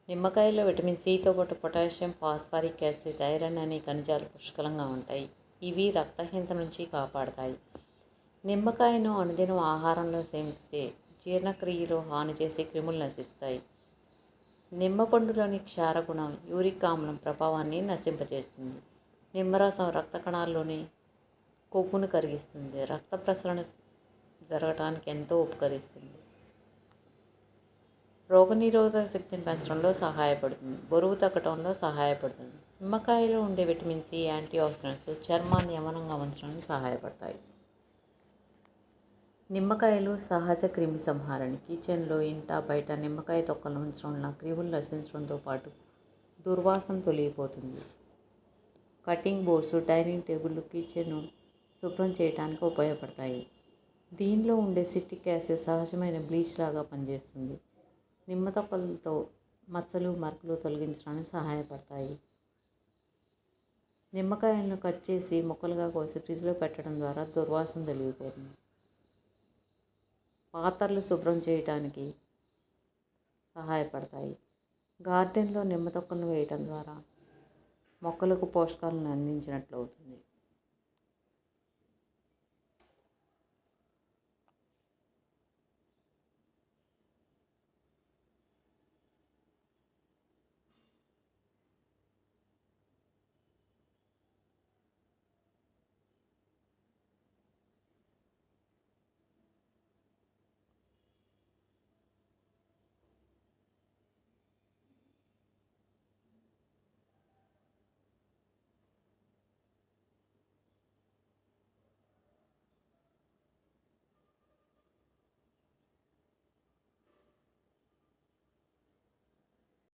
నిమ్మకాయలో vitamin సితో పాటు potassium, phosphoric acid, iron అనే ఖనిజాలు పుష్కలంగా ఉంటాయి. ఇవి రక్తహీనత నుంచి కాపాడతాయి. నిమ్మకాయను అనుదినం ఆహారంలో సేవిస్తే జీర్ణక్రియలో హాని చేసే క్రిములు నశిస్తాయి. నిమ్మ పండులోని క్షారగుణం యూరిక్ ఆమ్లం ప్రభావాన్ని నశింపజేస్తుంది. నిమ్మరసం రక్త కణాల్లోని కొవ్వును కరిగిస్తుంది. రక్త ప్రసరణ జరగటానికి ఎంతో ఉపకరిస్తుంది. రోగనిరోధక శక్తిని పెంచడంలో సహాయపడుతుంది. బరువు తగ్గడంలో సహాయపడుతుంది. నిమ్మకాయలో ఉండే విటమిన్ సి, యాంటీ ఆక్సిడెంట్స్ చర్మాన్ని యవనంగా ఉంచడానికి సహాయపడతాయి. నిమ్మకాయలు సహజ క్రిమి సంహారణ. కిచెన్లో, ఇంట, బయట నిమ్మకాయ తొక్కలను ఉంచడం వలన క్రిములు నశించడంతో పాటు దుర్వాసన తొలగిపోతుంది. కటింగ్ బోర్డ్స్, డైనింగ్ టేబుల్, కిచెన్ను శుభ్రం చేయడానికి ఉపయోగపడతాయి. దీనిలో ఉండే సిట్రిక్ యాసిడ్ సహజమైన బ్లీచ్ లాగా పనిచేస్తుంది. నిమ్మ తొక్కలతో మచ్చలు, మరకలు తొలగించడానికి సహాయపడతాయి. నిమ్మకాయలను కట్ చేసి ముక్కలుగా కోసి ఫ్రిడ్జ్లో పెట్టడం ద్వారా దుర్వాసన తొలగిపోతుంది. పాత్రలు శుభ్రం చేయడానికి సహాయపడతాయి. గార్డెన్లో నిమ్మ తొక్కలను వేయటం ద్వారా మొక్కలకు పోషకాలను అందించినట్లు అవుతుంది.